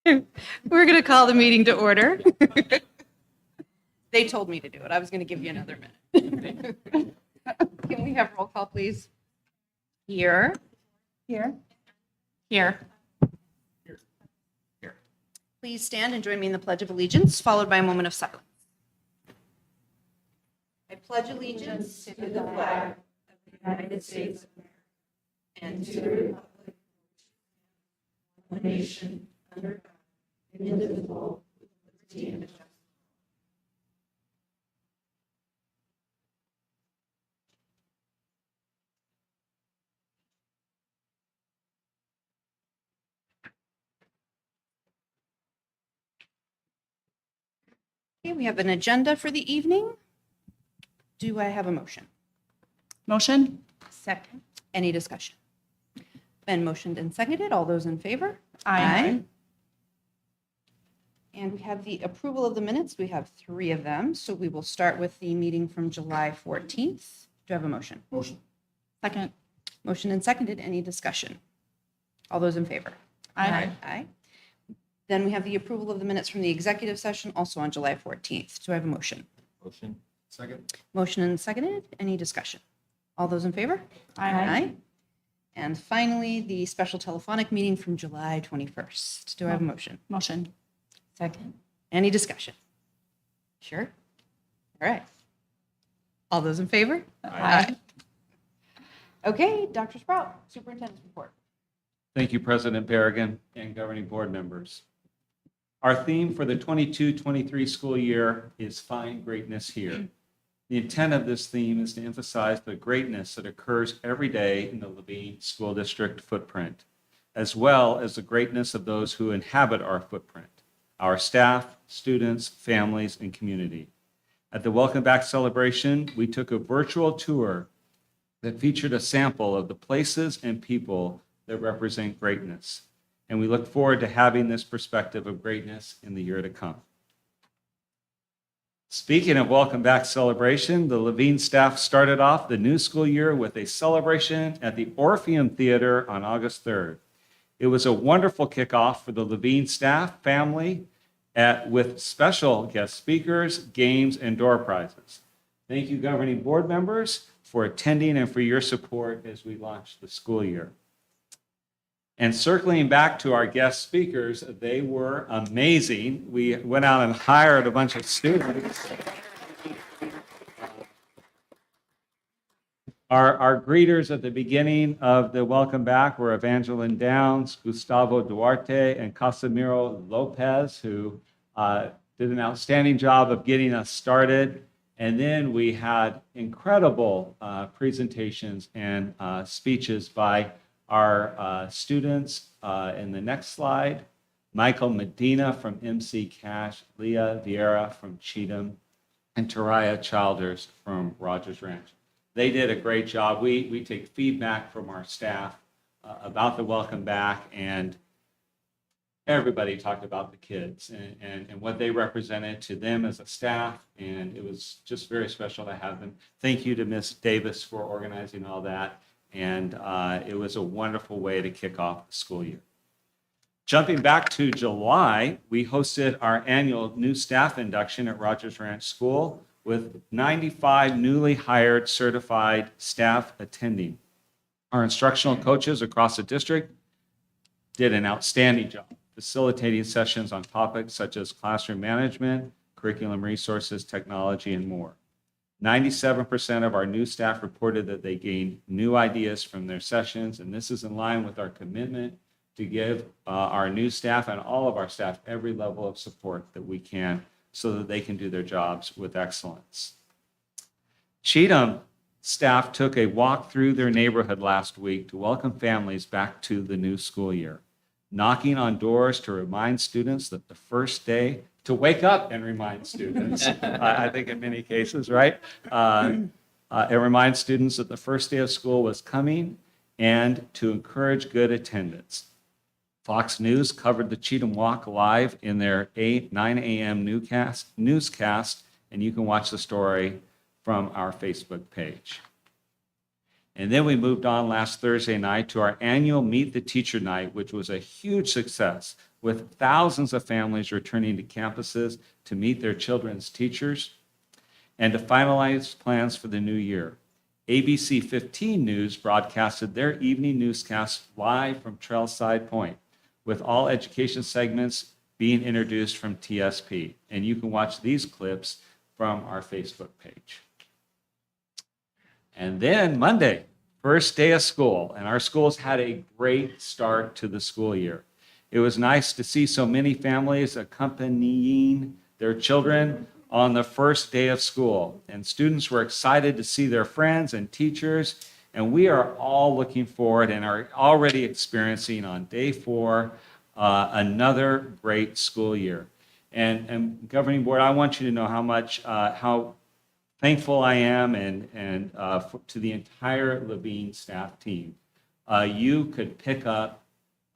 We're going to call the meeting to order. They told me to do it. I was going to give you another minute. Can we have roll call, please? Here. Here. Here. Here. Please stand and join me in the Pledge of Allegiance, followed by a moment of silence. I pledge allegiance to the flag of the United States of America and to the republic, one nation, under God, indivisible, with liberty and justice. Okay, we have an agenda for the evening. Do I have a motion? Motion? Second. Any discussion? Been motioned and seconded. All those in favor? Aye. And we have the approval of the minutes. We have 3 of them. So we will start with the meeting from July 14th. Do I have a motion? Motion. Second. Motion and seconded. Any discussion? All those in favor? Aye. Aye. Then we have the approval of the minutes from the executive session also on July 14th. Do I have a motion? Motion. Second. Motion and seconded. Any discussion? All those in favor? Aye. And finally, the special telephonic meeting from July 21st. Do I have a motion? Motion. Second. Any discussion? Sure. All right. All those in favor? Aye. Okay, Dr. Sprout, Superintendent's report. Thank you, President Berrigan and governing board members. Our theme for the 22-23 school year is Find Greatness Here. The intent of this theme is to emphasize the greatness that occurs every day in the Levine School District footprint, as well as the greatness of those who inhabit our footprint, our staff, students, families, and community. At the Welcome Back celebration, we took a virtual tour that featured a sample of the places and people that represent greatness. And we look forward to having this perspective of greatness in the year to come. Speaking of Welcome Back celebration, the Levine staff started off the new school year with a celebration at the Orpheum Theater on August 3rd. It was a wonderful kickoff for the Levine staff, family, with special guest speakers, games, and door prizes. Thank you, governing board members, for attending and for your support as we launch the school year. And circling back to our guest speakers, they were amazing. We went out and hired a bunch of students. Our greeters at the beginning of the Welcome Back were Evangeline Downs, Gustavo Duarte, and Casimiro Lopez, who did an outstanding job of getting us started. And then we had incredible presentations and speeches by our students. In the next slide, Michael Medina from MC Cash, Leah Vieira from Cheatham, and Taraya Childers from Rogers Ranch. They did a great job. We take feedback from our staff about the Welcome Back, and everybody talked about the kids and what they represented to them as a staff, and it was just very special to have them. Thank you to Ms. Davis for organizing all that. And it was a wonderful way to kick off the school year. Jumping back to July, we hosted our annual new staff induction at Rogers Ranch School with 95 newly hired certified staff attending. Our instructional coaches across the district did an outstanding job facilitating sessions on topics such as classroom management, curriculum resources, technology, and more. 97% of our new staff reported that they gained new ideas from their sessions, and this is in line with our commitment to give our new staff and all of our staff every level of support that we can so that they can do their jobs with excellence. Cheatham staff took a walk through their neighborhood last week to welcome families back to the new school year, knocking on doors to remind students that the first day to wake up and remind students, I think in many cases, right? It reminds students that the first day of school was coming and to encourage good attendance. Fox News covered the Cheatham Walk live in their 9 a.m. newscast, and you can watch the story from our Facebook page. And then we moved on last Thursday night to our annual Meet the Teacher Night, which was a huge success. with thousands of families returning to campuses to meet their children's teachers and to finalize plans for the new year. ABC 15 News broadcasted their evening newscast live from Trailside Point, with all education segments being introduced from TSP. And you can watch these clips from our Facebook page. And then Monday, first day of school, and our schools had a great start to the school year. It was nice to see so many families accompanying their children on the first day of school, and students were excited to see their friends and teachers, and we are all looking forward and are already experiencing on day 4 another great school year. And Governing Board, I want you to know how thankful I am and to the entire Levine staff team. You could pick up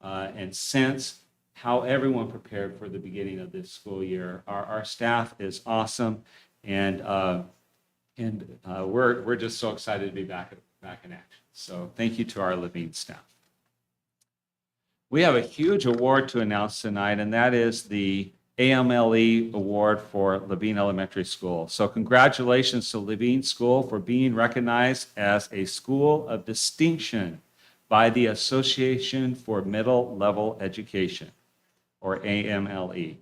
and sense how everyone prepared for the beginning of this school year. Our staff is awesome, and we're just so excited to be back in action. So thank you to our Levine staff. We have a huge award to announce tonight, and that is the AMLE Award for Levine Elementary School. So congratulations to Levine School for being recognized as a school of distinction by the Association for Middle Level Education, or AMLE.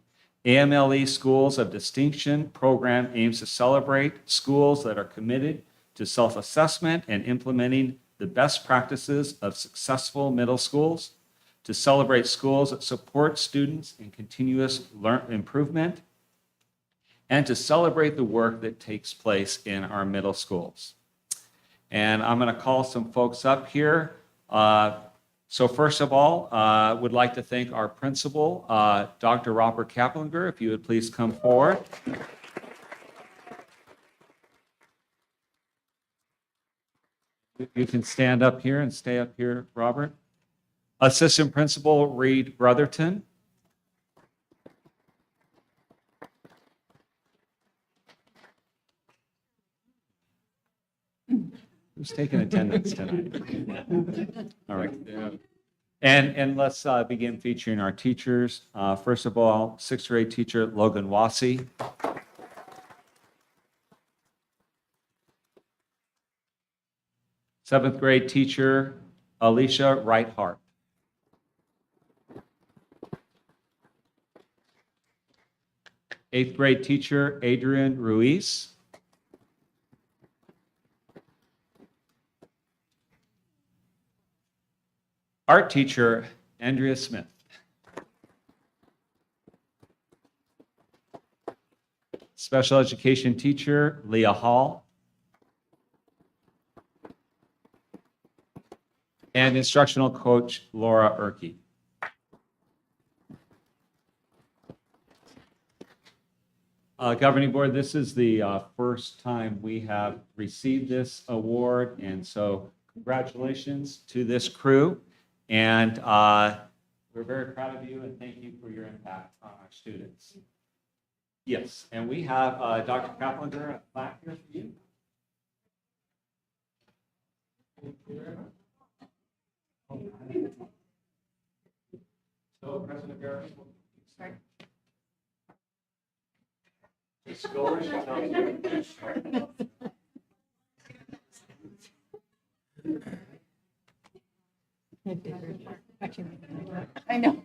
AMLE Schools of Distinction program aims to celebrate schools that are committed to self-assessment and implementing the best practices of successful middle schools, to celebrate schools that support students in continuous improvement, and to celebrate the work that takes place in our middle schools. And I'm going to call some folks up here. So first of all, would like to thank our principal, Dr. Robert Kaplinger, if you would please come forward. You can stand up here and stay up here, Robert. Assistant Principal Reed Brotherton. Who's taking attendance tonight? All right. And let's begin featuring our teachers. First of all, 6th grade teacher Logan Wassey. Seventh grade teacher Alicia Wright-Hart. Eighth grade teacher Adrian Ruiz. Art teacher Andrea Smith. Special education teacher Leah Hall. And instructional coach Laura Erke. Governing Board, this is the first time we have received this award, and so congratulations to this crew. And we're very proud of you and thank you for your impact on our students. Yes, and we have Dr. Kaplinger, a plaque here for you. Thank you very much. So, President Garrett, sorry. I know.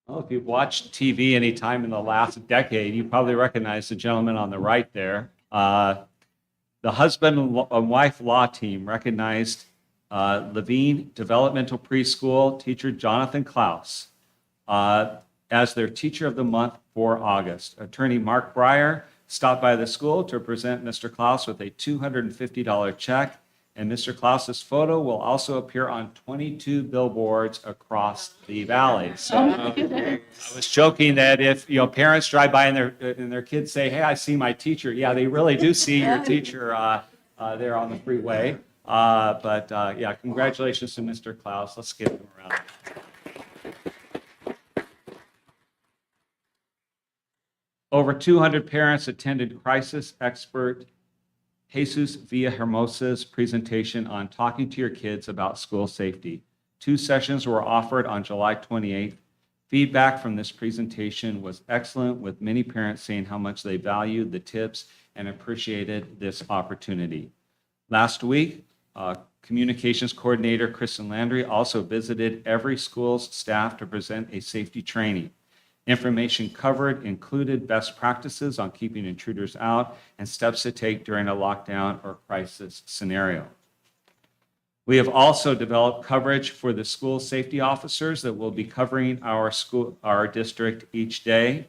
Well, if you've watched TV any time in the last decade, you probably recognize the gentleman on the right there. The husband and wife law team recognized Levine Developmental Preschool teacher Jonathan Klaus as their Teacher of the Month for August. Attorney Mark Breyer stopped by the school to present Mr. Klaus with a $250 check And Mr. Klaus's photo will also appear on 22 billboards across the valley. So I was joking that if parents drive by and their kids say, "Hey, I see my teacher," yeah, they really do see your teacher there on the freeway. But yeah, congratulations to Mr. Klaus. Let's give him a round. Over 200 parents attended crisis expert Jesus Villahermosa's presentation on talking to your kids about school safety. 2 sessions were offered on July 28th. Feedback from this presentation was excellent, with many parents saying how much they valued the tips and appreciated this opportunity. Last week, Communications Coordinator Kristen Landry also visited every school's staff to present a safety training. Information covered included best practices on keeping intruders out and steps to take during a lockdown or crisis scenario. We have also developed coverage for the school safety officers that will be covering our district each day.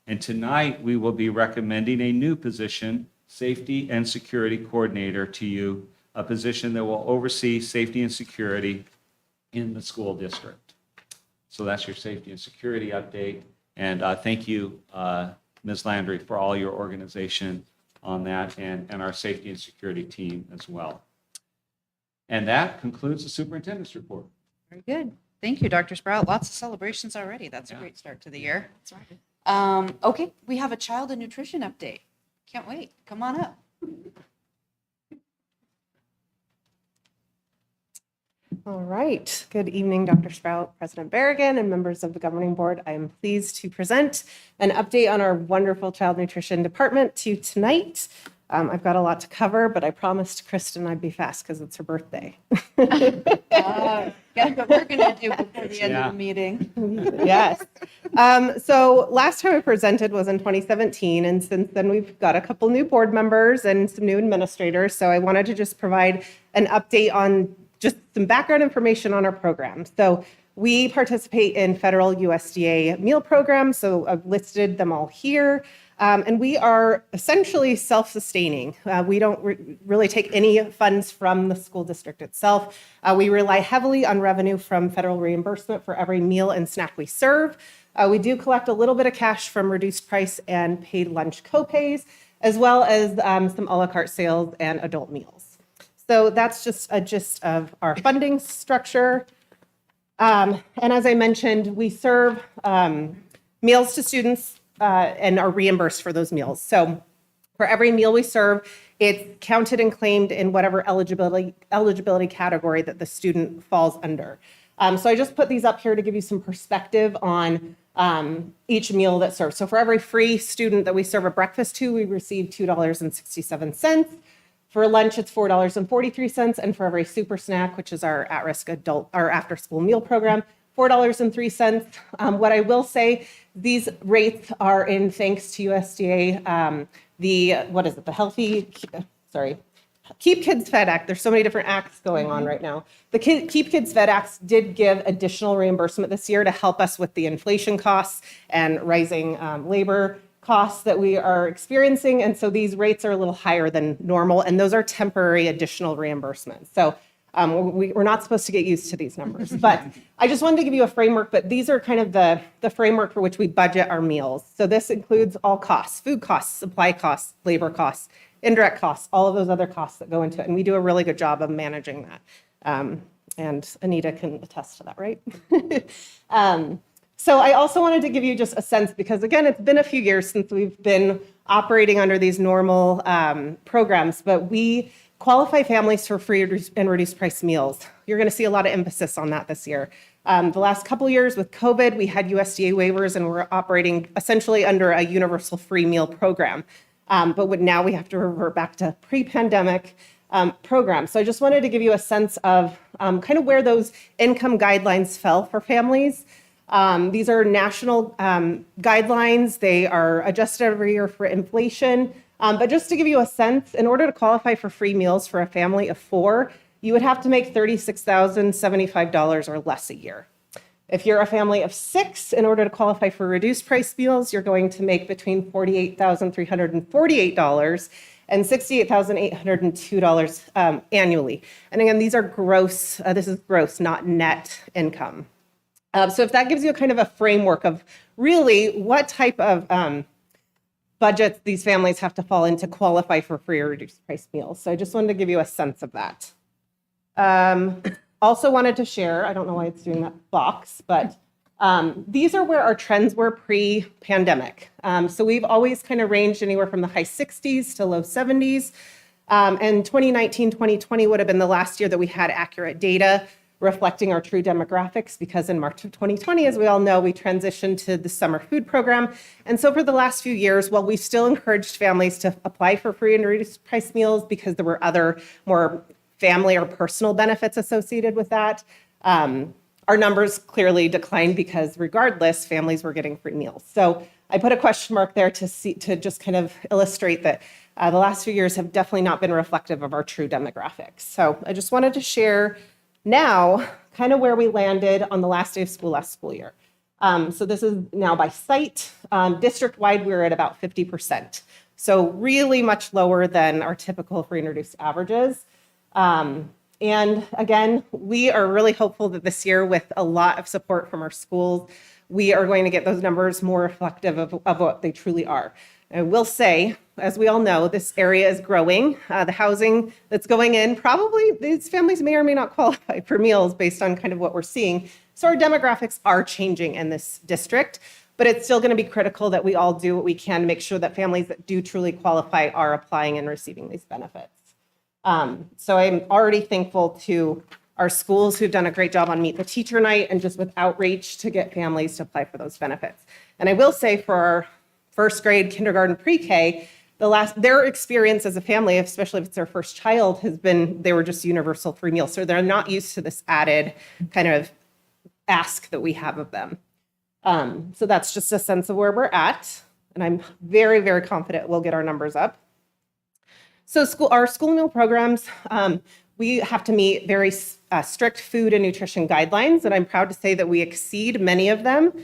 And tonight, we will be recommending a new position, Safety and Security Coordinator, to you, a position that will oversee safety and security in the school district. So that's your safety and security update. And thank you, Ms. Landry, for all your organization on that, and our safety and security team as well. And that concludes the superintendent's report. Very good. Thank you, Dr. Sprout. Lots of celebrations already. That's a Yeah. great start to the year. That's right. Okay, we have a child and nutrition update. Can't wait. Come on up. All right. Good evening, Dr. Sprout, President Berrigan, and members of the governing board. I am pleased to present an update on our wonderful child nutrition department to you tonight. I've got a lot to cover, but I promised Kristen I'd be fast because it's her birthday. Guess what we're going to do before the end Yeah. of the meeting? Yes. So last time I presented was in 2017, and since then we've got a couple new board members and some new administrators. So I wanted to just provide an update on just some background information on our program. So we participate in federal USDA meal programs. So I've listed them all here. And we are essentially self-sustaining. We don't really take any funds from the school district itself. We rely heavily on revenue from federal reimbursement for every meal and snack we serve. We do collect a little bit of cash from reduced price and paid lunch copays, as well as some a la carte sales and adult meals. So that's just a gist of our funding structure. And as I mentioned, we serve meals to students and are reimbursed for those meals. So for every meal we serve, it's counted and claimed in whatever eligibility category that the student falls under. So I just put these up here to give you some perspective on each meal that's served. So for every free student that we serve a breakfast to, we receive $2.67. For lunch, it's $4.43. And for every super snack, which is our at-risk adult, our after-school meal program, $4.03. What I will say, these rates are in thanks to USDA, Keep Kids Fed Act. There's so many different acts going on right now. The Keep Kids Fed Act did give additional reimbursement this year to help us with the inflation costs and rising labor costs that we are experiencing. And so these rates are a little higher than normal, and those are temporary additional reimbursements. So we're not supposed to get used to these numbers, but I just wanted to give you a framework, but these are kind of the framework for which we budget our meals. So this includes all costs, food costs, supply costs, labor costs, indirect costs, all of those other costs that go into it. And we do a really good job of managing that. And Anita can attest to that, right? So I also wanted to give you just a sense, because again, it's been a few years since we've been operating under these normal programs, but we qualify families for free and reduced price meals. You're going to see a lot of emphasis on that this year. The last couple of years with COVID, we had USDA waivers and we're operating essentially under a universal free meal program. But now we have to revert back to pre-pandemic programs. So I just wanted to give you a sense of kind of where those income guidelines fell for families. These are national guidelines. They are adjusted every year for inflation. But just to give you a sense, in order to qualify for free meals for a family of 4, you would have to make $36,075 or less a year. If you're a family of 6, in order to qualify for reduced price meals, you're going to make between $48,348 and $68,802 annually. And again, these are gross, this is gross, not net income. So if that gives you a kind of a framework of really what type of budgets these families have to fall in to qualify for free or reduced price meals. So I just wanted to give you a sense of that. Also wanted to share, I don't know why it's doing that box, but these are where our trends were pre-pandemic. So we've always kind of ranged anywhere from the high 60s to low 70s. And 2019, 2020 would have been the last year that we had accurate data reflecting our true demographics, because in March of 2020, as we all know, we transitioned to the summer food program. And so for the last few years, while we still encouraged families to apply for free and reduced price meals because there were other more family or personal benefits associated with that, our numbers clearly declined because regardless, families were getting free meals. So I put a question mark there to just kind of illustrate that the last few years have definitely not been reflective of our true demographics. So I just wanted to share now kind of where we landed on the last day of school last school year. So this is now by site. District-wide, we're at about 50%. So really much lower than our typical free and reduced averages. And again, we are really hopeful that this year, with a lot of support from our schools, we are going to get those numbers more reflective of what they truly are. I will say, as we all know, this area is growing. The housing that's going in, probably these families may or may not qualify for meals based on kind of what we're seeing. So our demographics are changing in this district, but it's still going to be critical that we all do what we can to make sure that families that do truly qualify are applying and receiving these benefits. So I'm already thankful to our schools who've done a great job on Meet the Teacher Night and just with outreach to get families to apply for those benefits. And I will say for our first grade, kindergarten, pre-K, their experience as a family, especially if it's their first child, they were just universal free meals. So they're not used to this added kind of ask that we have of them. So that's just a sense of where we're at. And I'm very, very confident we'll get our numbers up. So our school meal programs, we have to meet very strict food and nutrition guidelines, and I'm proud to say that we exceed many of them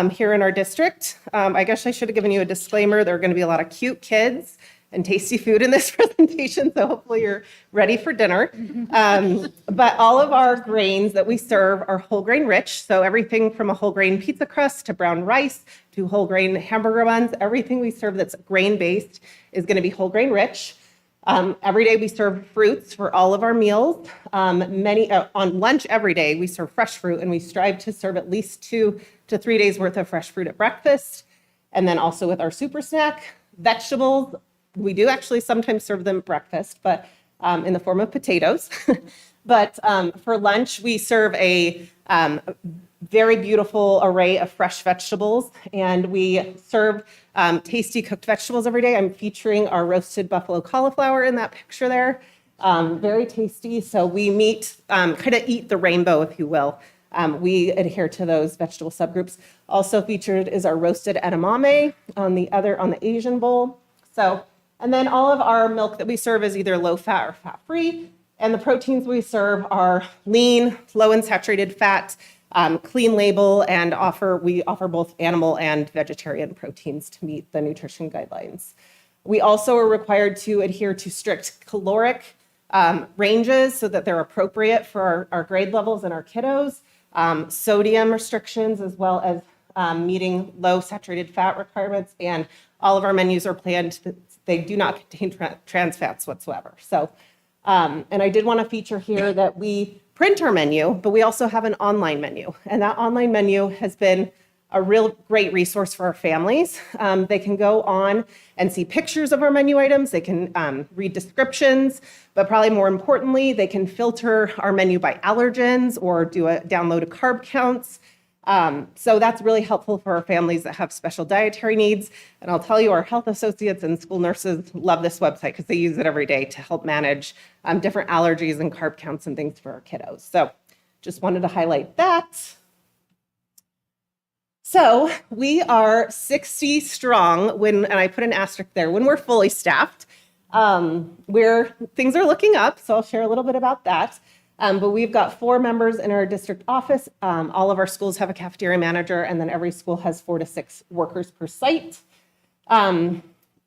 here in our district. I guess I should have given you a disclaimer. There are going to be a lot of cute kids and tasty food in this presentation, so hopefully you're ready for dinner. But all of our grains that we serve are whole grain rich, so everything from a whole grain pizza crust to brown rice to whole grain hamburger buns, everything we serve that's grain based is going to be whole grain rich. Every day we serve fruits for all of our meals. On lunch every day we serve fresh fruit, and we strive to serve at least 2 to 3 days worth of fresh fruit at breakfast. And then also with our super snack, vegetables, we do actually sometimes serve them at breakfast, but in the form of potatoes. But for lunch we serve a very beautiful array of fresh vegetables, and we serve tasty cooked vegetables every day. I'm featuring our roasted buffalo cauliflower in that picture there. Very tasty. So we kind of eat the rainbow, if you will. We adhere to those vegetable subgroups. Also featured is our roasted edamame on the Asian bowl. So, and then all of our milk that we serve is either low fat or fat free. And the proteins we serve are lean, low in saturated fat, clean label, and we offer both animal and vegetarian proteins to meet the nutrition guidelines. We also are required to adhere to strict caloric ranges so that they're appropriate for our grade levels and our kiddos, sodium restrictions, as well as meeting low saturated fat requirements, and all of our menus are planned that they do not contain trans fats whatsoever. So, and I did want to feature here that we print our menu, but we also have an online menu. And that online menu has been a real great resource for our families. They can go on and see pictures of our menu items. They can read descriptions, but probably more importantly, they can filter our menu by allergens or download carb counts. So that's really helpful for our families that have special dietary needs. And I'll tell you, our health associates and school nurses love this website because they use it every day to help manage different allergies and carb counts and things for our kiddos. So just wanted to highlight that. So we are 60 strong and I put an asterisk there, when we're fully staffed, where things are looking up. So I'll share a little bit about that. But we've got 4 members in our district office. All of our schools have a cafeteria manager, and then every school has 4 to 6 workers per site.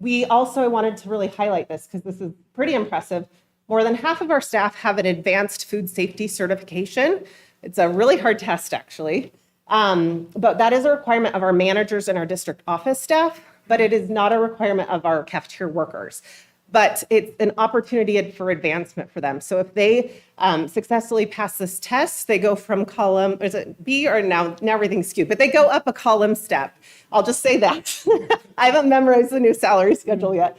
We also wanted to really highlight this because this is pretty impressive. More than half of our staff have an advanced food safety certification. It's a really hard test, actually. But that is a requirement of our managers and our district office staff, but it is not a requirement of our cafeteria workers. But it's an opportunity for advancement for them. So if they successfully pass this test, they go from column, is it B or now everything's skewed, but they go up a column step. I'll just say that. I haven't memorized the new salary schedule yet.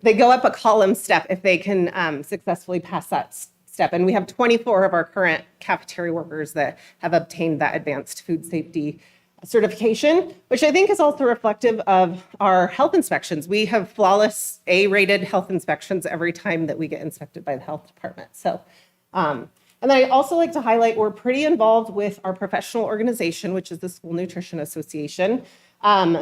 They go up a column step if they can successfully pass that step. And we have 24 of our current cafeteria workers that have obtained that advanced food safety certification, which I think is also reflective of our health inspections. We have flawless A-rated health inspections every time that we get inspected by the health department. So, and then I also like to highlight we're pretty involved with our professional organization, which is the School Nutrition Association.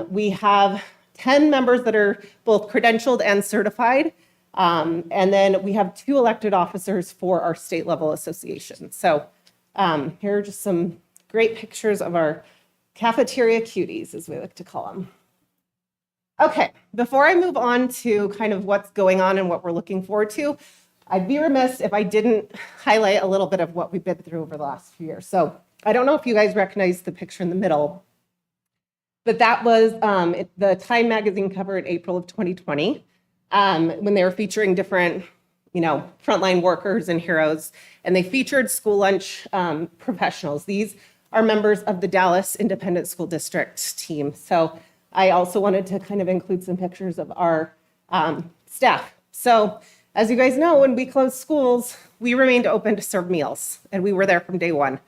We have 10 members that are both credentialed and certified. And then we have 2 elected officers for our state level association. So here are just some great pictures of our cafeteria cuties, as we like to call them. Okay, before I move on to kind of what's going on and what we're looking forward to, I'd be remiss if I didn't highlight a little bit of what we've been through over the last few years. So I don't know if you guys recognize the picture in the middle, but that was the Time magazine cover in April of 2020, when they were featuring different, frontline workers and heroes, and they featured school lunch professionals. These are members of the Dallas Independent School District team. So I also wanted to kind of include some pictures of our staff. So as you guys know, when we closed schools, we remained open to serve meals, and we were there from day one.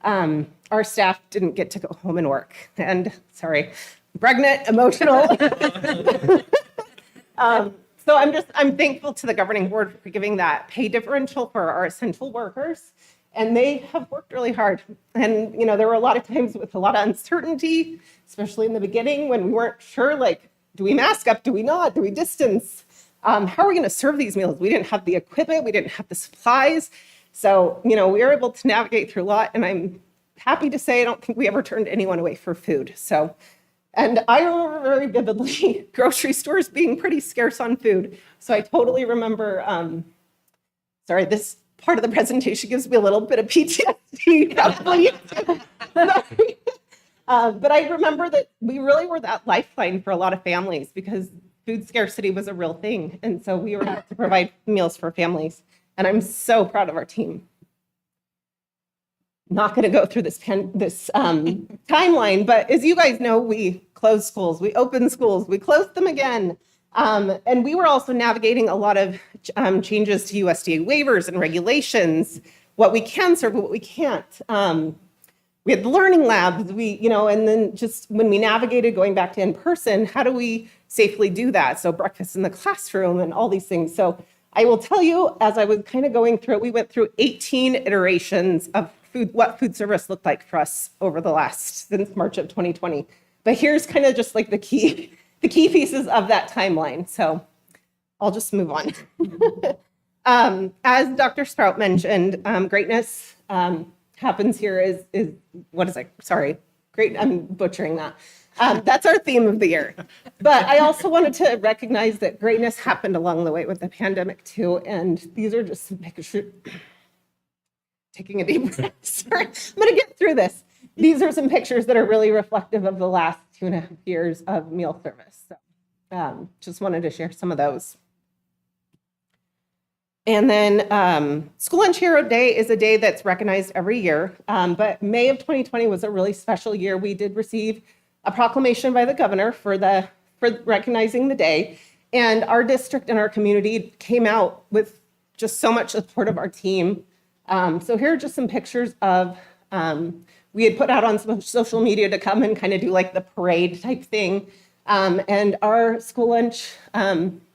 Our staff didn't get to go home and work. And sorry, pregnant, emotional. So I'm thankful to the governing board for giving that pay differential for our essential workers. And they have worked really hard. And, there were a lot of times with a lot of uncertainty, especially in the beginning when we weren't sure, do we mask up? Do we not? Do we distance? How are we going to serve these meals? We didn't have the equipment. We didn't have the supplies. So, we were able to navigate through a lot. And I'm happy to say I don't think we ever turned anyone away for food. So, and I remember very vividly grocery stores being pretty scarce on food. So I totally remember, this part of the presentation gives me a little bit of PTSD, probably. But I remember that we really were that lifeline for a lot of families because food scarcity was a real thing. And so we were able to provide meals for families. And I'm so proud of our team. Not going to go through this timeline, but as you guys know, we closed schools, we opened schools, we closed them again. And we were also navigating a lot of changes to USDA waivers and regulations, what we can serve, what we can't. We had the learning labs, and then just when we navigated going back to in-person, how do we safely do that? So breakfast in the classroom and all these things. So I will tell you, as I was kind of going through it, we went through 18 iterations of what food service looked like for us since March of 2020. But here's kind of just the key pieces of that timeline. So I'll just move on. As Dr. Sprout mentioned, greatness happens here is what is it? Sorry, great. I'm butchering that. That's our theme of the year. But I also wanted to recognize that greatness happened along the way with the pandemic too. And these are just some pictures. Taking a deep breath. Sorry, I'm going to get through this. These are some pictures that are really reflective of the last 2.5 years of meal service. So just wanted to share some of those. And then School Lunch Hero Day is a day that's recognized every year. But May of 2020 was a really special year. We did receive a proclamation by the governor for recognizing the day. And our district and our community came out with just so much support of our team. So here are just some pictures of, we had put out on social media to come and kind of do the parade type thing. And our school lunch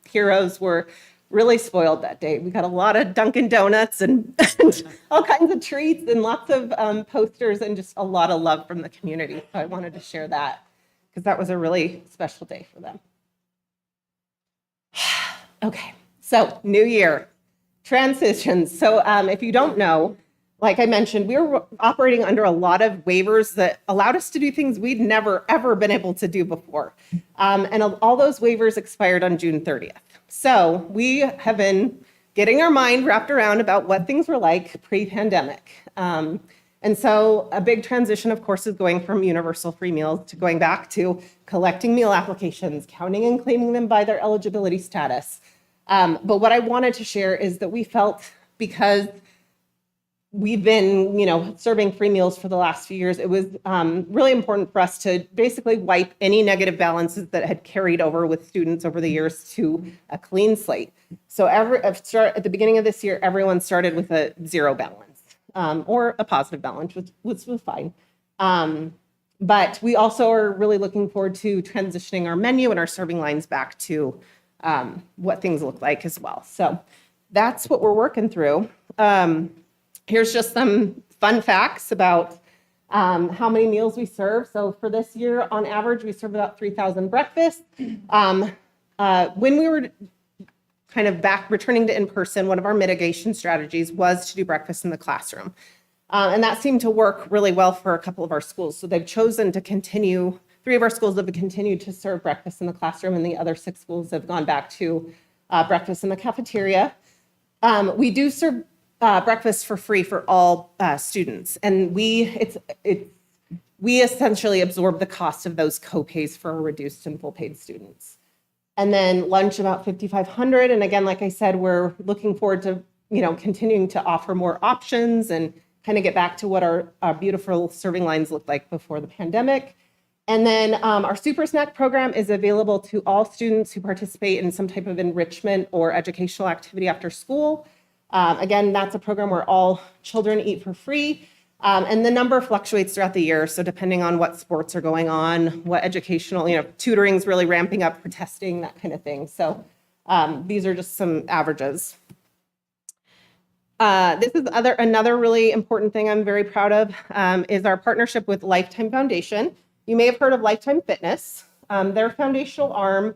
heroes were really spoiled that day. We got a lot of Dunkin' Donuts and all kinds of treats and lots of posters and just a lot of love from the community. So I wanted to share that because that was a really special day for them. Okay, so new year. Transitions. So if you don't know, like I mentioned, we were operating under a lot of waivers that allowed us to do things we'd never, ever been able to do before. And all those waivers expired on June 30th. So we have been getting our mind wrapped around about what things were like pre-pandemic. And so a big transition, of course, is going from universal free meals to going back to collecting meal applications, counting and claiming them by their eligibility status. But what I wanted to share is that we felt, because we've been, serving free meals for the last few years, it was really important for us to basically wipe any negative balances that had carried over with students over the years to a clean slate. So at the beginning of this year, everyone started with a zero balance. Or a positive balance, which was fine. But we also are really looking forward to transitioning our menu and our serving lines back to what things look like as well. So that's what we're working through. Here's just some fun facts about how many meals we serve. So for this year, on average, we serve about 3,000 breakfasts. When we were kind of back returning to in-person, one of our mitigation strategies was to do breakfast in the classroom. And that seemed to work really well for a couple of our schools. So they've chosen to continue, 3 of our schools have continued to serve breakfast in the classroom, and the other 6 schools have gone back to breakfast in the cafeteria. We do serve breakfast for free for all students. And we essentially absorb the cost of those co-pays for our reduced and full paid students. And then lunch about $5,500. And again, like I said, we're looking forward to, continuing to offer more options and kind of get back to what our beautiful serving lines looked like before the pandemic. And then our Super Snack program is available to all students who participate in some type of enrichment or educational activity after school. Again, that's a program where all children eat for free. And the number fluctuates throughout the year. So depending on what sports are going on, what educational, tutoring is really ramping up for testing, that kind of thing. So these are just some averages. This is another really important thing I'm very proud of, is our partnership with Lifetime Foundation. You may have heard of Lifetime Fitness. Their foundational arm,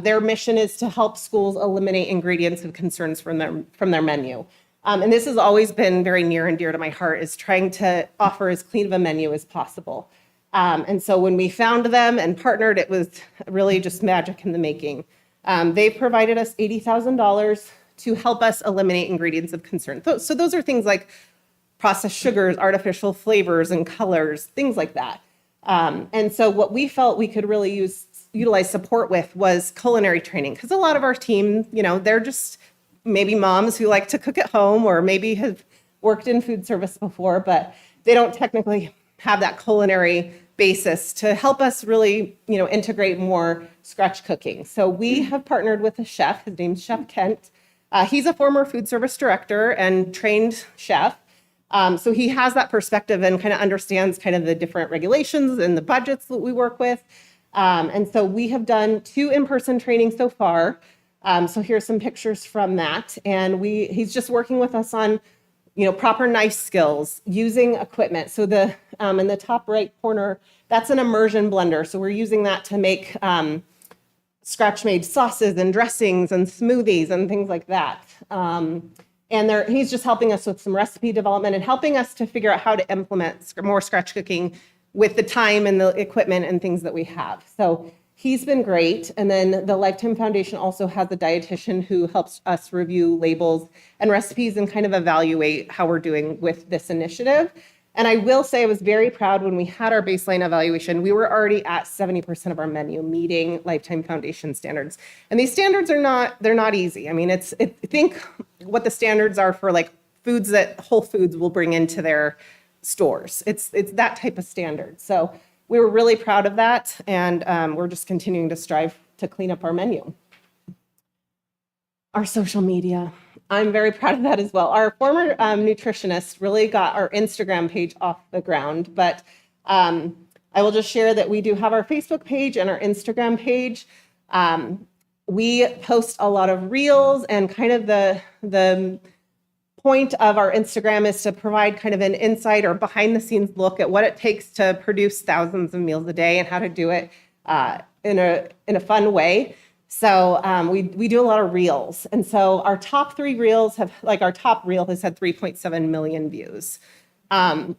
their mission is to help schools eliminate ingredients of concerns from their menu. And this has always been very near and dear to my heart, is trying to offer as clean of a menu as possible. And so when we found them and partnered, it was really just magic in the making. They provided us $80,000 to help us eliminate ingredients of concern. So those are things like processed sugars, artificial flavors and colors, things like that. And so what we felt we could really utilize support with was culinary training, because a lot of our team, they're just maybe moms who like to cook at home, or maybe have worked in food service before, but they don't technically have that culinary basis to help us really, integrate more scratch cooking. So we have partnered with a chef. His name's Chef Kent. He's a former food service director and trained chef. So he has that perspective and kind of understands kind of the different regulations and the budgets that we work with. And so we have done 2 in-person trainings so far. So here's some pictures from that. And he's just working with us on, proper knife skills, using equipment. So in the top right corner, that's an immersion blender. So we're using that to make scratch-made sauces and dressings and smoothies and things like that. And he's just helping us with some recipe development and helping us to figure out how to implement more scratch cooking with the time and the equipment and things that we have. So he's been great. And then the Lifetime Foundation also has a dietitian who helps us review labels and recipes and kind of evaluate how we're doing with this initiative. And I will say I was very proud when we had our baseline evaluation, we were already at 70% of our menu meeting Lifetime Foundation standards. And these standards they're not easy. I mean, think what the standards are for like foods that Whole Foods will bring into their stores. It's that type of standard. So we were really proud of that, and we're just continuing to strive to clean up our menu. Our social media. I'm very proud of that as well. Our former nutritionist really got our Instagram page off the ground, but I will just share that we do have our Facebook page and our Instagram page. We post a lot of reels, and kind of the point of our Instagram is to provide kind of an insight or behind the scenes look at what it takes to produce thousands of meals a day and how to do it in a fun way. So we do a lot of reels. And so our top 3 reels our top reel has had 3.7 million views. I'm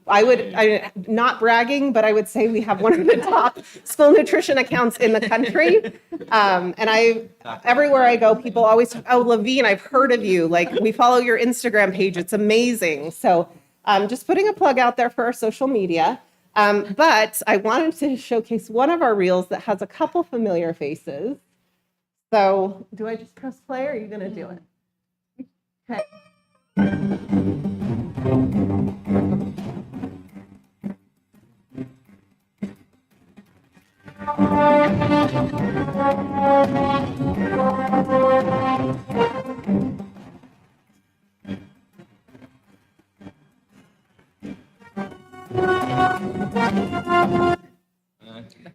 not bragging, but I would say we have one of the top school nutrition accounts in the country. And everywhere I go, people always, oh, Levine, I've heard of you. Like, we follow your Instagram page. It's amazing. So just putting a plug out there for our social media. But I wanted to showcase one of our reels that has a couple familiar faces. So do I just press play or are you going to do it? Okay.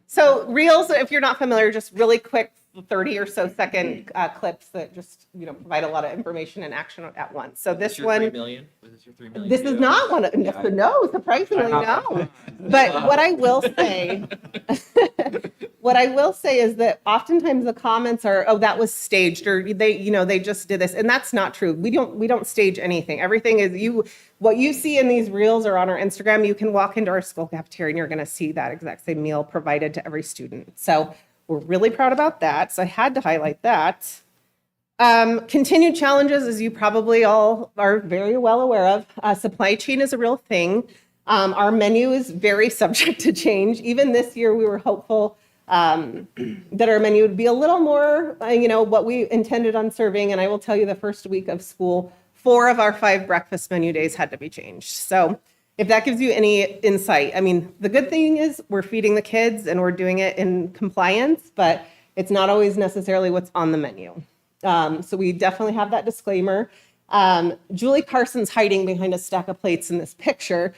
So reels, if you're not familiar, just really quick 30 or so second clips that just provide a lot of information and action at once. So this one, 3 million? Was this your 3 million? this is not one of, no, surprisingly no. But what I will say, is that oftentimes the comments are, oh, that was staged, or they just did this, and that's not true. We don't stage anything. Everything is what you see in these reels or on our Instagram. You can walk into our school cafeteria and you're going to see that exact same meal provided to every student. So we're really proud about that. So I had to highlight that. Continued challenges, as you probably all are very well aware of. Supply chain is a real thing. Our menu is very subject to change. Even this year, we were hopeful that our menu would be a little more, what we intended on serving. And I will tell you, the first week of school, 4 of our 5 breakfast menu days had to be changed. So if that gives you any insight, I mean, the good thing is we're feeding the kids and we're doing it in compliance, but it's not always necessarily what's on the menu. So we definitely have that disclaimer. Julie Carson's hiding behind a stack of plates in this picture.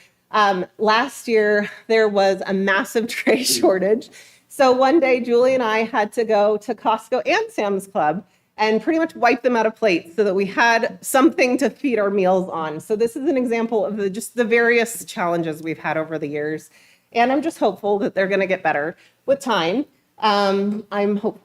Last year, there was a massive tray shortage. So one day, Julie and I had to go to Costco and Sam's Club and pretty much wipe them out of plates so that we had something to feed our meals on. So this is an example of the various challenges we've had over the years. And I'm just hopeful that they're going to get better with time. I'm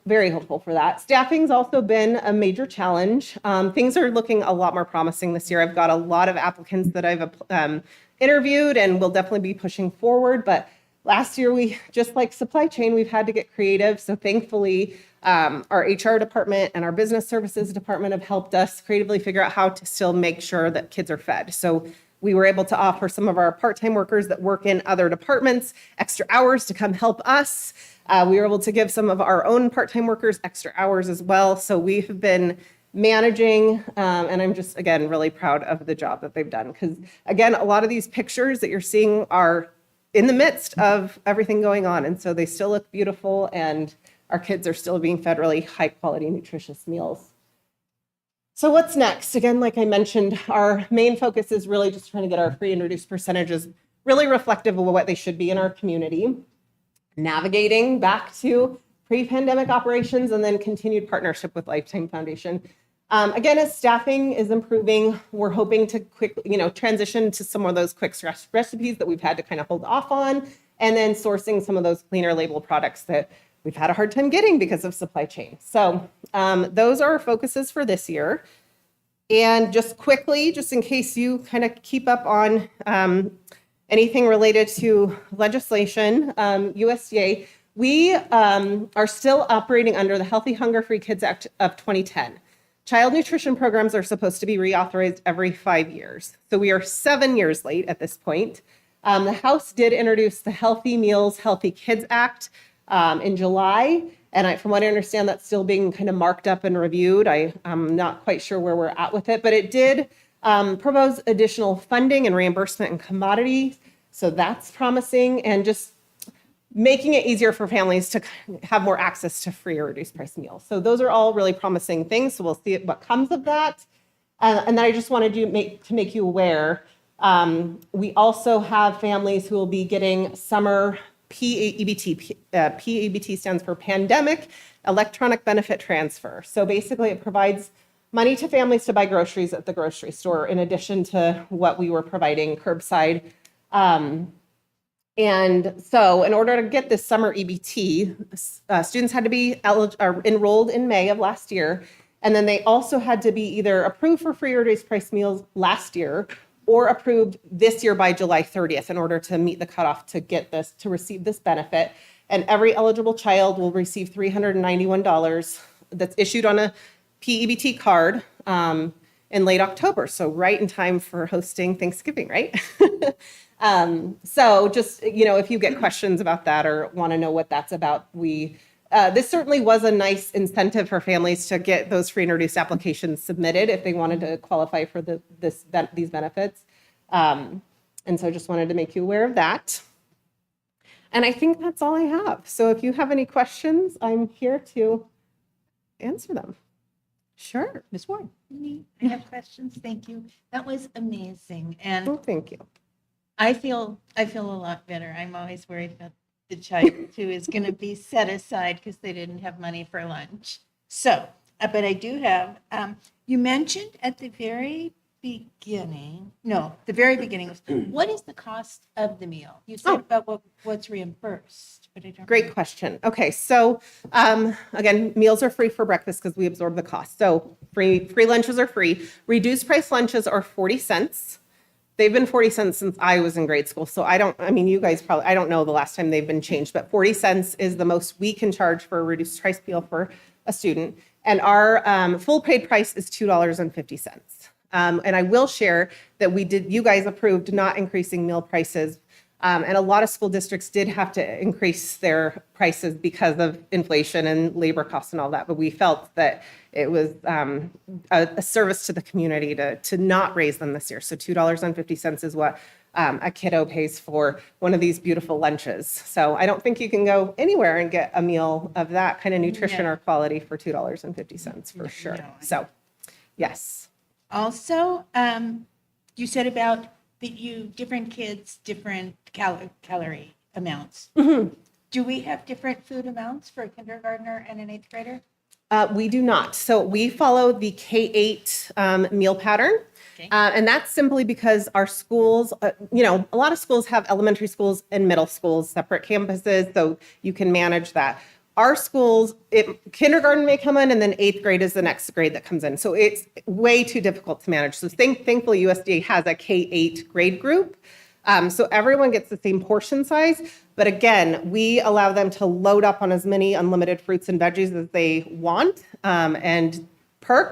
very hopeful for that. Staffing's also been a major challenge. Things are looking a lot more promising this year. I've got a lot of applicants that I've interviewed and will definitely be pushing forward. But last year, just like supply chain, we've had to get creative. So thankfully, our HR department and our business services department have helped us creatively figure out how to still make sure that kids are fed. So we were able to offer some of our part-time workers that work in other departments extra hours to come help us. We were able to give some of our own part-time workers extra hours as well. So we've been managing, and I'm just, again, really proud of the job that they've done. Because, again, a lot of these pictures that you're seeing are in the midst of everything going on. And so they still look beautiful, and our kids are still being fed really high-quality, nutritious meals. So what's next? Again, like I mentioned, our main focus is really just trying to get our free and reduced percentages really reflective of what they should be in our community. Navigating back to pre-pandemic operations and then continued partnership with Lifetime Foundation. Again, as staffing is improving, we're hoping to quickly, transition to some of those quick recipes that we've had to kind of hold off on, and then sourcing some of those cleaner label products that we've had a hard time getting because of supply chain. So those are our focuses for this year. And just quickly, just in case you kind of keep up on anything related to legislation, USDA, we are still operating under the Healthy Hunger Free Kids Act of 2010. Child nutrition programs are supposed to be reauthorized every 5 years. So we are 7 years late at this point. The House did introduce the Healthy Meals, Healthy Kids Act in July. And from what I understand, that's still being kind of marked up and reviewed. I'm not quite sure where we're at with it, but it did propose additional funding and reimbursement in commodities. So that's promising, and just making it easier for families to have more access to free or reduced price meals. So those are all really promising things. So we'll see what comes of that. And then I just wanted to make you aware, we also have families who will be getting summer PEBT. PEBT stands for Pandemic Electronic Benefit Transfer. So basically it provides money to families to buy groceries at the grocery store, in addition to what we were providing curbside And so in order to get this summer EBT, students had to be enrolled in May of last year. And then they also had to be either approved for free or reduced price meals last year or approved this year by July 30th in order to meet the cutoff to get this, to receive this benefit. And every eligible child will receive $391 that's issued on a PEBT card in late October. So right in time for hosting Thanksgiving, right? So just, if you get questions about that or want to know what that's about, this certainly was a nice incentive for families to get those free and reduced applications submitted if they wanted to qualify for these benefits. And so I just wanted to make you aware of that. And I think that's all I have. So if you have any questions, I'm here to answer them. Sure. Ms. Ward? I have questions. Thank you. That was amazing. And Oh, thank you. I feel a lot better. I'm always worried about the child who is going to be set aside because they didn't have money for lunch. So, but I do have, you mentioned at the very beginning, what is the cost of the meal? You said about what's reimbursed, but I don't. Great question. Okay, so again, meals are free for breakfast because we absorb the cost. So free lunches are free. Reduced price lunches are 40 cents. They've been 40 cents since I was in grade school. So I you guys probably, I don't know the last time they've been changed, but 40 cents is the most we can charge for a reduced price meal for a student. And our full paid price is $2.50. And I will share that you guys approved not increasing meal prices. And a lot of school districts did have to increase their prices because of inflation and labor costs and all that. But we felt that it was a service to the community to not raise them this year. So $2.50 is what a kiddo pays for one of these beautiful lunches. So I don't think you can go anywhere and get a meal of that kind of nutrition or quality for $2.50 for sure. So yes. Also, you said about different kids, different calorie amounts. Mm-hmm. Do we have different food amounts for a kindergartner and an 8th grader? We do not. So we follow the K-8 meal pattern. Okay. And that's simply because our schools, a lot of schools have elementary schools and middle schools, separate campuses, so you can manage that. Our schools, kindergarten may come in and then 8th grade is the next grade that comes in. So it's way too difficult to manage. So thankfully USDA has a K-8 grade group. So everyone gets the same portion size. But again, we allow them to load up on as many unlimited fruits and veggies as they want. And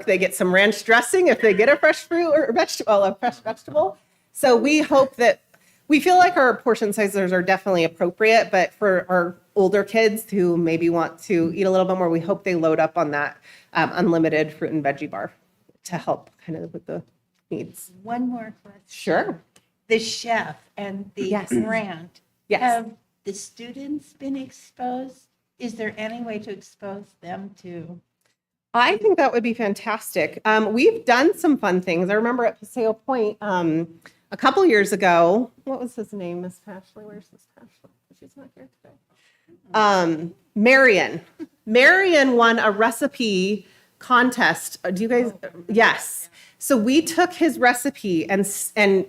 they get some ranch dressing if they get a fresh fruit or a fresh vegetable. So we feel like our portion sizes are definitely appropriate, but for our older kids who maybe want to eat a little bit more, we hope they load up on that unlimited fruit and veggie bar to help kind of with the needs. One more question. Sure. The chef and the grant. Yes. Have the students been exposed? Is there any way to expose them to? I think that would be fantastic. We've done some fun things. I remember at Paseo Point a couple years ago, what was his name, Miss Pashley? Where's Miss Pashley? She's not here today. Marion won a recipe contest. Do you guys? Yes. So we took his recipe and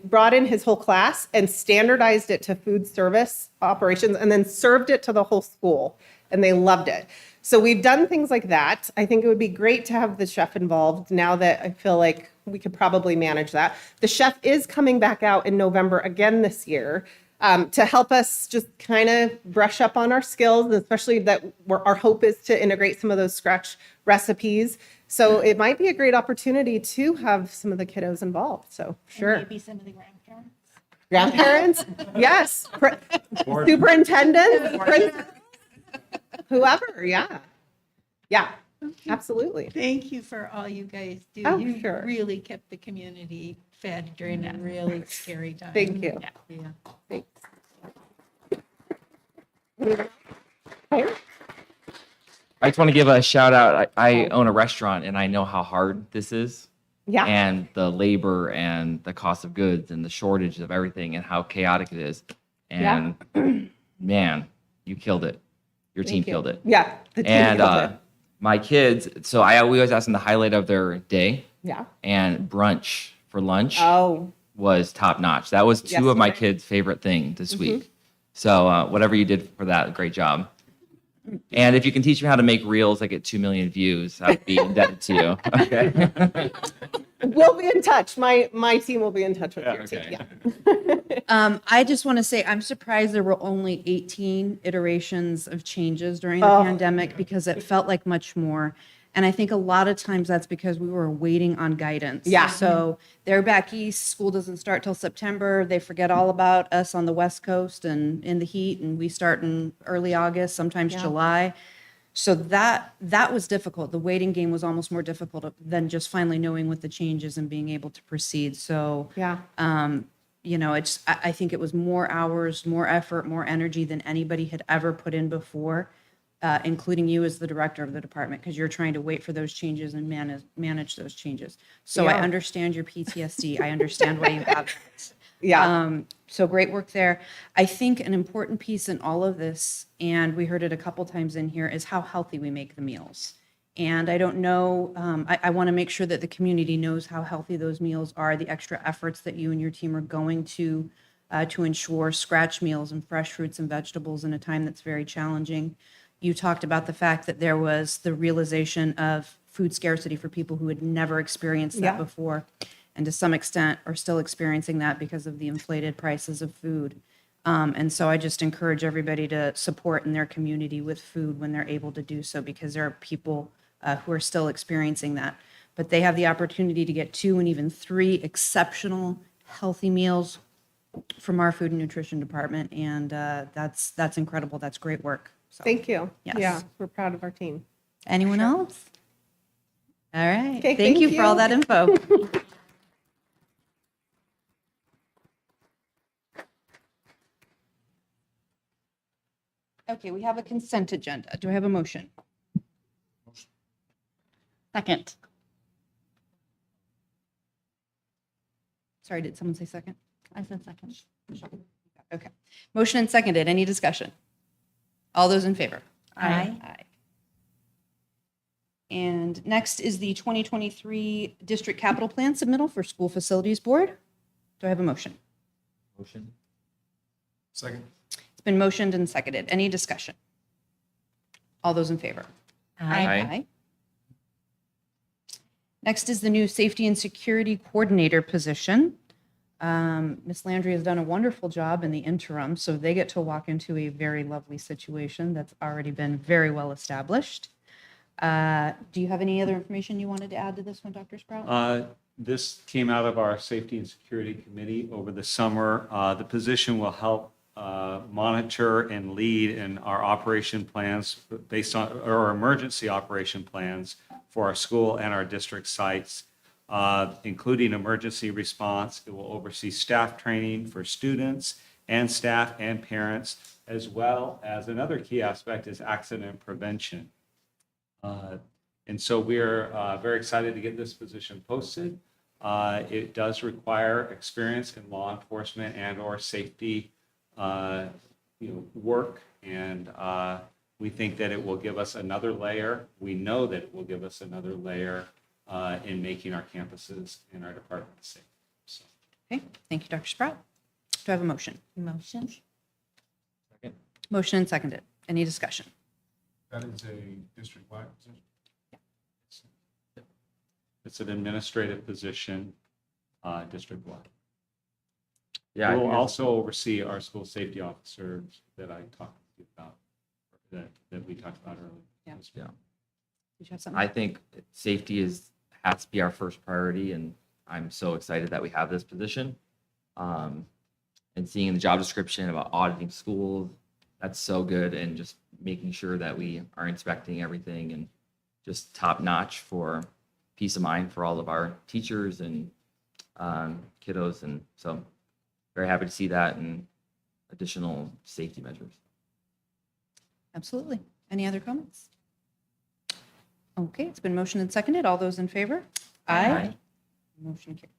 brought in his whole class and standardized it to food service operations and then served it to the whole school. And they loved it. So we've done things like that. I think it would be great to have the chef involved now that I feel like we could probably manage that. The chef is coming back out in November again this year to help us just kind of brush up on our skills, especially that our hope is to integrate some of those scratch recipes. So it might be a great opportunity to have some of the kiddos involved. So sure. And maybe some of the grandparents. Grandparents, yes. Superintendents, whoever, yeah. Yeah, absolutely. Thank you for all you guys do. Oh, You sure. really kept the community fed during a really scary time. Thank you. Yeah. Thanks. I just want to give a shout out. I own a restaurant and I know how hard this is. Yeah. And the labor and the cost of goods and the shortage of everything and how chaotic it is. And man, you killed it. Your team Thank you. killed it. Yeah. The team And killed it. my kids, so I always ask them the highlight of their day, Yeah. and brunch for lunch Oh, was top notch. That was two Yes, of my okay. kids' favorite thing this week. So whatever you did for that, great job. And if you can teach me how to make reels that get 2 million views, I'd be indebted to you. Okay. We'll be in touch. My team will be in touch with Yeah, your team. okay. Yeah. I just want to say, I'm surprised there were only 18 iterations of changes during the Oh. pandemic because it felt like much more. And I think a lot of times that's because we were waiting on guidance. Yeah. So they're back east, school doesn't start till September. They forget all about us on the West Coast and in the heat, and we start in early August, sometimes Yeah. July. So that was difficult. The waiting game was almost more difficult than just finally knowing what the changes and being able to proceed. So Yeah. I think it was more hours, more effort, more energy than anybody had ever put in before, including you as the director of the department, because you're trying to wait for those changes and manage those changes. So I Yeah. understand your PTSD. I understand why you have that. Yeah. So great work there. I think an important piece in all of this, and we heard it a couple times in here, is how healthy we make the meals. And I don't know, I want to make sure that the community knows how healthy those meals are, the extra efforts that you and your team are going to ensure scratch meals and fresh fruits and vegetables in a time that's very challenging. You talked about the fact that there was the realization of food scarcity for people who had never experienced that Yeah. before, and to some extent are still experiencing that because of the inflated prices of food. And so I just encourage everybody to support in their community with food when they're able to do so, because there are people who are still experiencing that. But they have the opportunity to get 2 and even 3 exceptional healthy meals from our food and nutrition department, and that's incredible. That's great work. So, Thank you. Yes. Yeah. We're proud of our team. anyone else? All right. Okay, thank you thank for all you. that info. Okay, we have a consent agenda. Do I have a motion? Second. Sorry, did someone say second? I said second. Okay. Motion and seconded. Any discussion? All those in favor? Aye. Aye. And next is the 2023 District Capital Plan submittal for School Facilities Board. Do I have a motion? Motion. Second. It's been motioned and seconded. Any discussion? All those in favor? Aye. Next is the new Safety and Security Coordinator position. Ms. Landry has done a wonderful job in the interim, so they get to walk into a very lovely situation that's already been very well established. Do you have any other information you wanted to add to this one, Dr. Sprout? This came out of our Safety and Security Committee over the summer. The position will help monitor and lead in our operation plans based on, or emergency operation plans for our school and our district sites, including emergency response. It will oversee staff training for students and staff and parents, as well as another key aspect is accident prevention. And so we're very excited to get this position posted. It does require experience in law enforcement and or safety work, and we think that it will give us another layer. We know that it will give us another layer in making our campuses and our departments safe. So, Okay, thank you, Dr. Sprout. Do I have a motion? Motion. Second. Motion and seconded. Any discussion? That is a district-wide position. it's an administrative position, district-wide. Yeah. I We'll think it's- also oversee our school safety officers that I talked to you about, that we talked about earlier. Yeah. Yeah. Did you have something? I think safety has to be our first priority, and I'm so excited that we have this position. And seeing the job description about auditing schools, that's so good, and just making sure that we are inspecting everything and just top notch for peace of mind for all of our teachers and kiddos. And so very happy to see that and additional safety measures. Absolutely. Any other comments? Okay, it's been motioned and seconded. All those in favor? Aye. Motion carries.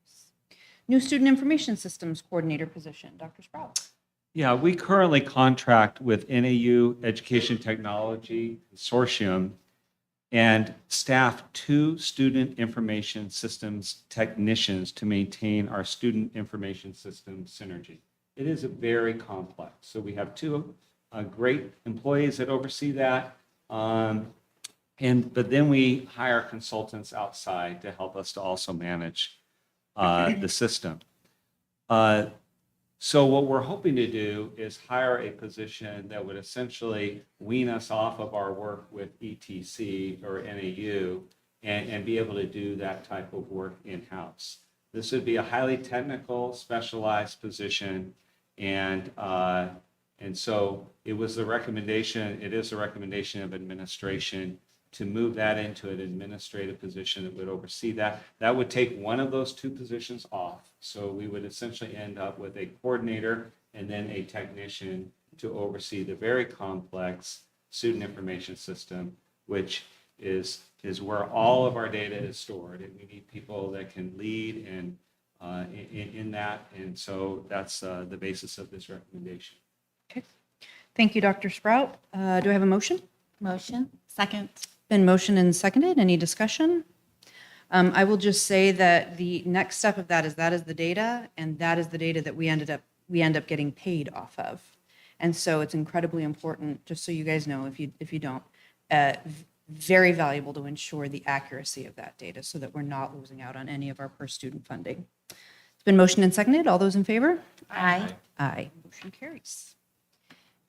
New Student Information Systems Coordinator position, Dr. Sprout. Yeah, we currently contract with NAU Education Technology Consortium and staff 2 student information systems technicians to maintain our student information system synergy. it is very complex. So we have two great employees that oversee that. But then we hire consultants outside to help us to also manage the system. So what we're hoping to do is hire a position that would essentially wean us off of our work with ETC or NAU and be able to do that type of work in-house. This would be a highly technical, specialized position, and so it is the recommendation of administration to move that into an administrative position that would oversee that. That would take one of those two positions off. So we would essentially end up with a coordinator and then a technician to oversee the very complex student information system, which is where all of our data is stored. And we need people that can lead and in that. And so that's the basis of this recommendation. Okay. Thank you, Dr. Sprout. Do I have a motion? Motion. Second. Been motioned and seconded. Any discussion? I will just say that the next step of that is the data, and that is the data that we end up getting paid off of. And so it's incredibly important, just so you guys know, if you don't, very valuable to ensure the accuracy of that data so that we're not losing out on any of our per student funding. It's been motioned and seconded. All those in favor? Aye. Aye. Motion carries.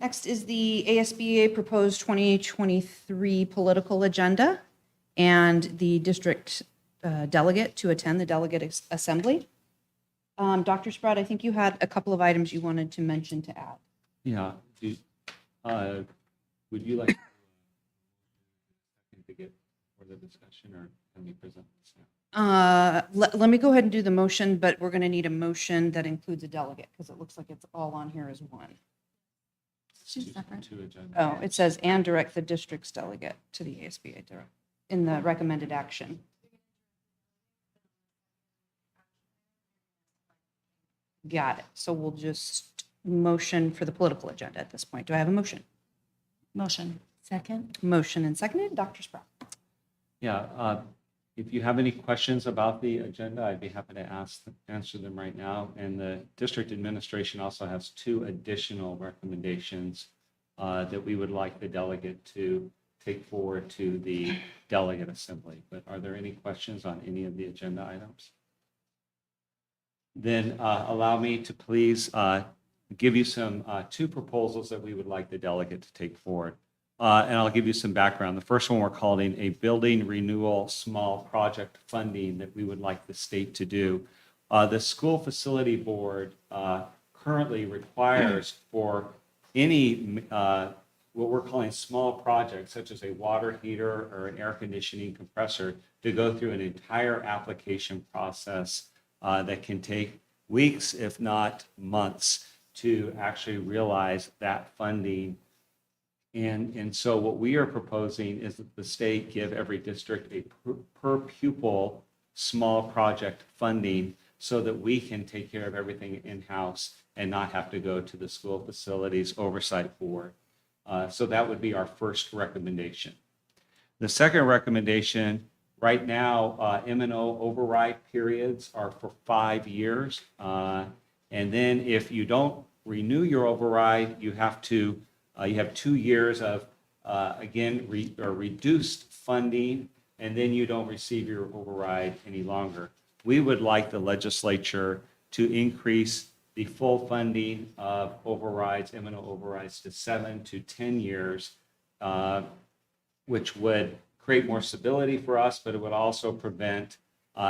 Next is the ASBA proposed 2023 political agenda and the district delegate to attend the delegate assembly. Dr. Sprout, I think you had a couple of items you wanted to mention to add. Yeah. Would you like to get further discussion, or can we present this now? Let me go ahead and do the motion, but we're going to need a motion that includes a delegate because it looks like it's all on here as one. Two separate. Two agendas. Oh, it says and direct the district's delegate to the ASBA in the recommended action. Got it. So we'll just motion for the political agenda at this point. Do I have a motion? Motion. Second. Motion and seconded. Dr. Sprout. Yeah, if you have any questions about the agenda, I'd be happy to answer them right now. And the district administration also has two additional recommendations that we would like the delegate to take forward to the delegate assembly. But are there any questions on any of the agenda items? Then allow me to please give you some two proposals that we would like the delegate to take forward. And I'll give you some background. The first one we're calling a building renewal small project funding that we would like the state to do. The school facility board currently requires for any what we're calling small projects, such as a water heater or an air conditioning compressor, to go through an entire application process that can take weeks, if not months, to actually realize that funding. And so what we are proposing is that the state give every district a per pupil small project funding so that we can take care of everything in-house and not have to go to the school facilities oversight board. So that would be our first recommendation. The second recommendation, right now, M&O override periods are for 5 years. And then if you don't renew your override, you have 2 years of, reduced funding, and then you don't receive your override any longer. We would like the legislature to increase the full funding of overrides, M&O overrides, to 7 to 10 years, which would create more stability for us, but it would also prevent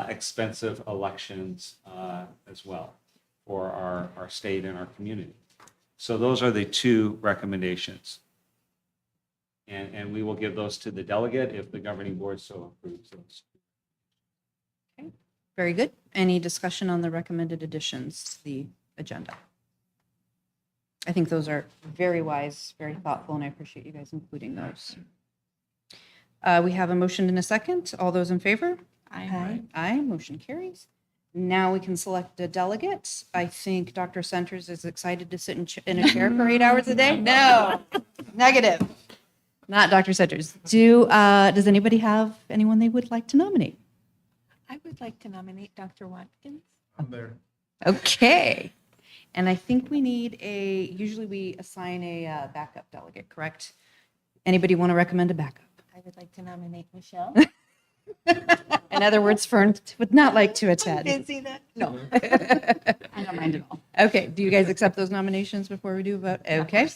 expensive elections as well for our state and our community. So those are the two recommendations. And we will give those to the delegate if the governing board so approves those. Okay. Very good. Any discussion on the recommended additions to the agenda? I think those are very wise, very thoughtful, and I appreciate you guys including those. We have a motion and a second. All those in favor? Aye. Aye. Motion carries. Now we can select a delegate. I think Dr. Centers is excited to sit in a chair for 8 hours a day. No, negative. Not Dr. Centers. Does anybody have anyone they would like to nominate? I would like to nominate Dr. Watkins. I'm there. Okay. And I think we need usually we assign a backup delegate, correct? Anybody want to recommend a backup? I would like to nominate Michelle. In other words, Fern would not like to attend. Busy that? No. I don't mind at all. Okay, do you guys accept those nominations before we do a vote? Okay.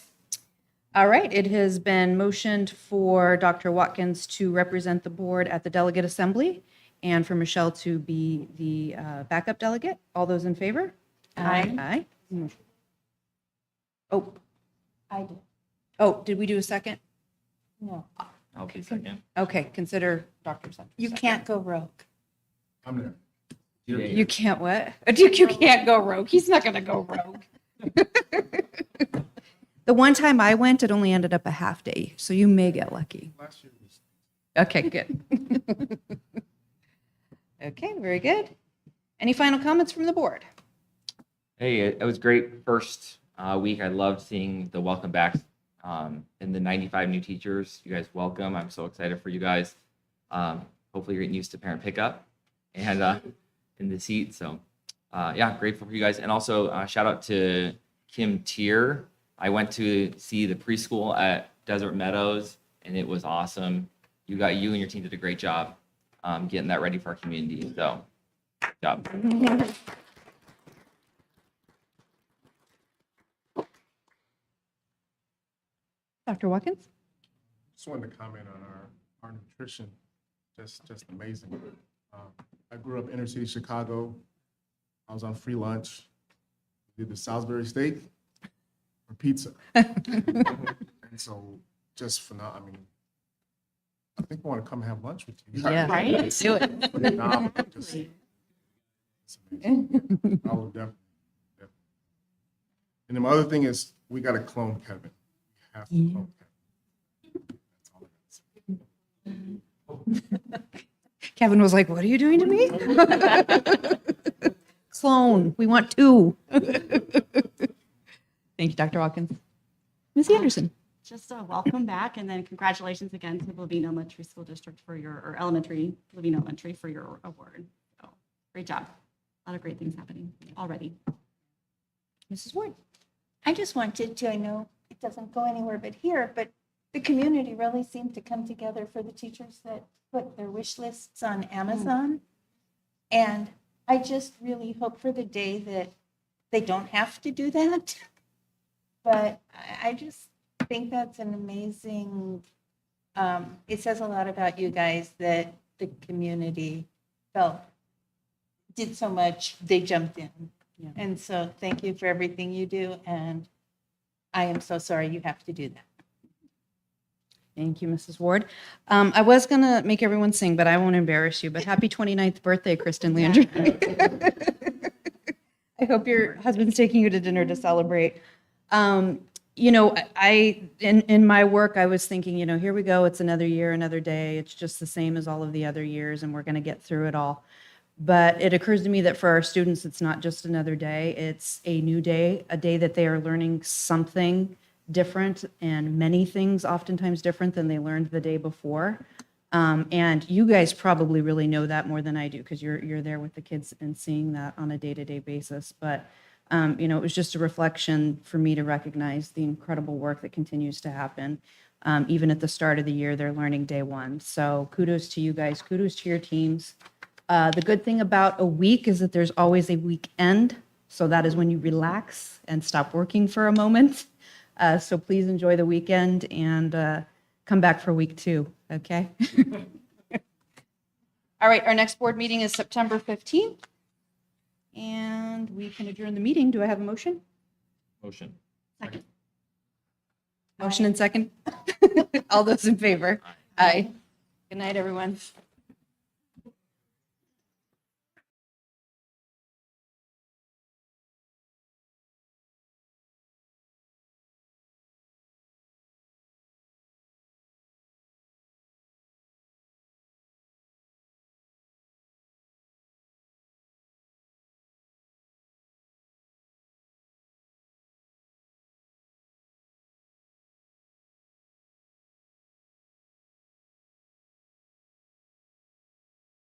All right, it has been motioned for Dr. Watkins to represent the board at the delegate assembly and for Michelle to be the backup delegate. All those in favor? Aye. Aye. Oh, I do. oh, did we do a second? No. I'll be second. Okay, consider Dr. Sutton. You can't go rogue. I'm there. You can't what? You can't go rogue. He's not going to go rogue. The one time I went, it only ended up a half day, so you may get lucky. Last year was. Okay, good. Okay, very good. Any final comments from the board? Hey, it was great first week. I loved seeing the welcome back and the 95 new teachers. You guys welcome. I'm so excited for you guys. Hopefully you're getting used to parent pickup and in the seat. So yeah, grateful for you guys. And also shout out to Kim Tier. I went to see the preschool at Desert Meadows and it was awesome. You and your team did a great job getting that ready for our community. So good job. Dr. Watkins? Just wanted to comment on our nutrition, just amazing. I grew up inner city Chicago. I was on free lunch. Did the Salisbury steak or pizza. And so just phenomenal. I mean, I think I want to come have lunch with you. Yeah. Right? Do it. Phenomenal. Just- it's amazing. I will definitely. And then my other thing is we got to clone Kevin. We have to clone Kevin. That's all I got to say. Kevin was like, what are you doing to me? Clone. We want two. Thank you, Dr. Watkins. Ms. Anderson? Just a welcome back and then congratulations again to Levine Elementary School District for or Levine Elementary for your award. So great job. A lot of great things happening already. Mrs. Ward? I just wanted to, I know it doesn't go anywhere but here, but the community really seemed to come together for the teachers that put their wish lists on Amazon. And I just really hope for the day that they don't have to do that. But I just think that's an amazing, it says a lot about you guys that the community did so much, they jumped in. Yeah. And so thank you for everything you do. And I am so sorry you have to do that. Thank you, Mrs. Ward. I was going to make everyone sing, but I won't embarrass you. But happy 29th birthday, Kristen Landry. I hope your husband's taking you to dinner to celebrate. You know, in my work, I was thinking, you know, here we go. It's another year, another day. It's just the same as all of the other years, and we're going to get through it all. But it occurs to me that for our students, it's not just another day. It's a new day, a day that they are learning something different and many things oftentimes different than they learned the day before. And you guys probably really know that more than I do because you're there with the kids and seeing that on a day-to-day basis. But you know, it was just a reflection for me to recognize the incredible work that continues to happen. Even at the start of the year, they're learning day one. So kudos to you guys. Kudos to your teams. The good thing about a week is that there's always a weekend. So that is when you relax and stop working for a moment. So please enjoy the weekend and come back for week 2, okay? All right, our next board meeting is September 15th. And we can adjourn the meeting. Do I have a motion? Motion. Second. Motion and second? All those in favor? Aye. Good night, everyone.